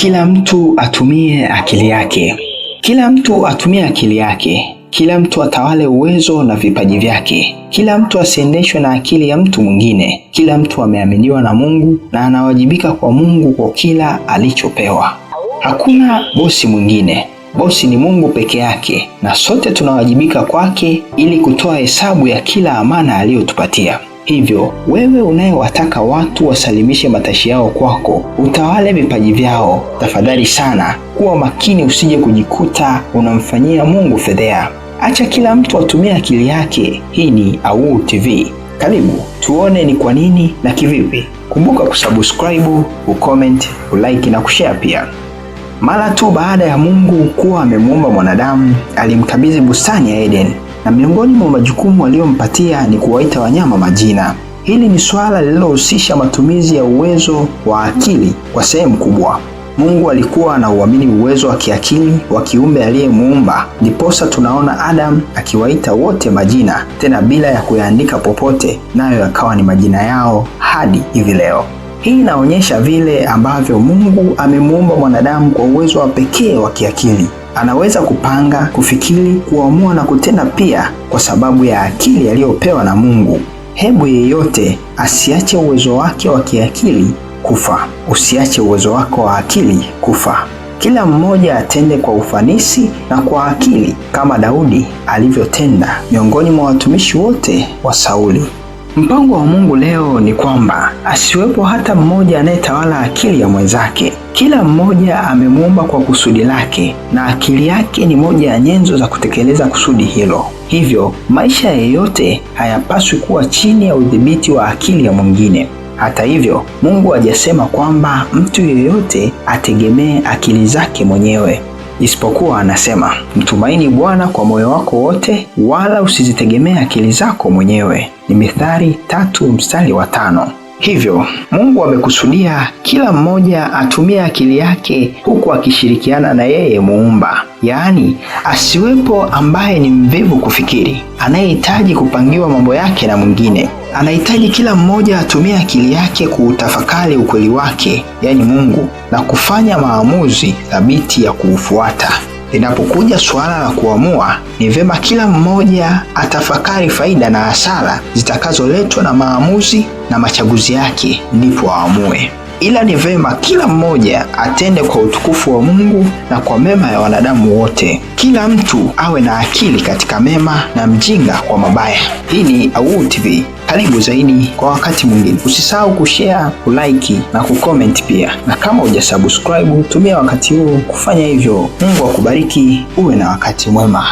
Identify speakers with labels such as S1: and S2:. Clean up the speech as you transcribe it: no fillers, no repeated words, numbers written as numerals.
S1: Kila mtu atumie akili yake. Kila mtu atumie akili yake. Kila mtu atawale uwezo na vipaji vyake. Kila mtu asiendeshwe na akili ya mtu mwingine. Kila mtu ameaminiwa na Mungu na anawajibika kwa Mungu kwa kila alichopewa. Hakuna bosi mwingine. Bosi ni Mungu peke yake, na sote tunawajibika kwake ili kutoa hesabu ya kila amana aliyotupatia. Hivyo, wewe unayewataka watu wasalimishe matashi yao kwako, utawale vipaji vyao, tafadhali sana kuwa makini usije kujikuta unamfanyia Mungu fedhea. Acha kila mtu atumie akili yake. Hii ni AWUU TV. Karibu tuone ni kwa nini na kivipi. Kumbuka kusubscribe, kucomment, kulike na kushare pia. Mara tu baada ya Mungu kuwa amemuumba mwanadamu, alimkabidhi bustani ya Eden, na miongoni mwa majukumu aliyompatia ni kuwaita wanyama majina. Hili ni swala lililohusisha matumizi ya uwezo wa akili kwa sehemu kubwa. Mungu alikuwa anauamini uwezo wa kiakili wa kiumbe aliyemuumba, ndiposa tunaona Adam akiwaita wote majina, tena bila ya kuyaandika popote, nayo yakawa ni majina yao hadi hivi leo. Hii inaonyesha vile ambavyo Mungu amemuumba mwanadamu kwa uwezo wa pekee wa kiakili. Anaweza kupanga, kufikiri, kuamua na kutenda pia kwa sababu ya akili aliyopewa na Mungu. Hebu yeyote asiache uwezo wake wa kiakili kufa. Usiache uwezo wako wa akili kufa. Kila mmoja atende kwa ufanisi na kwa akili kama Daudi alivyotenda miongoni mwa watumishi wote wa Sauli. Mpango wa Mungu leo ni kwamba asiwepo hata mmoja anayetawala akili ya mwenzake. Kila mmoja amemuumba kwa kusudi lake, na akili yake ni moja ya nyenzo za kutekeleza kusudi hilo. Hivyo, maisha yeyote hayapaswi kuwa chini ya udhibiti wa akili ya mwingine. Hata hivyo, Mungu hajasema kwamba mtu yeyote ategemee akili zake mwenyewe. Isipokuwa anasema, mtumaini Bwana kwa moyo wako wote, wala usizitegemee akili zako mwenyewe. Ni Mithali 3:5. Hivyo, Mungu amekusudia kila mmoja atumie akili yake huku akishirikiana na yeye muumba. Yaani, asiwepo ambaye ni mvivu kufikiri, anayehitaji kupangiwa mambo yake na mwingine. Anahitaji kila mmoja atumie akili yake kuutafakari ukweli wake, yaani Mungu, na kufanya maamuzi thabiti ya kuufuata. Linapokuja suala la kuamua, ni vyema kila mmoja atafakari faida na hasara zitakazoletwa na maamuzi na machaguzi yake, ndipo aamue. Ila ni vyema kila mmoja atende kwa utukufu wa Mungu na kwa mema ya wanadamu wote. Kila mtu awe na akili katika mema na mjinga kwa mabaya. Hii ni AWUU TV. Karibu zaidi kwa wakati mwingine. Usisahau kushare, kulike na kucomment pia. Na kama hujasubscribe, tumia wakati huu kufanya hivyo. Mungu akubariki, uwe na wakati mwema.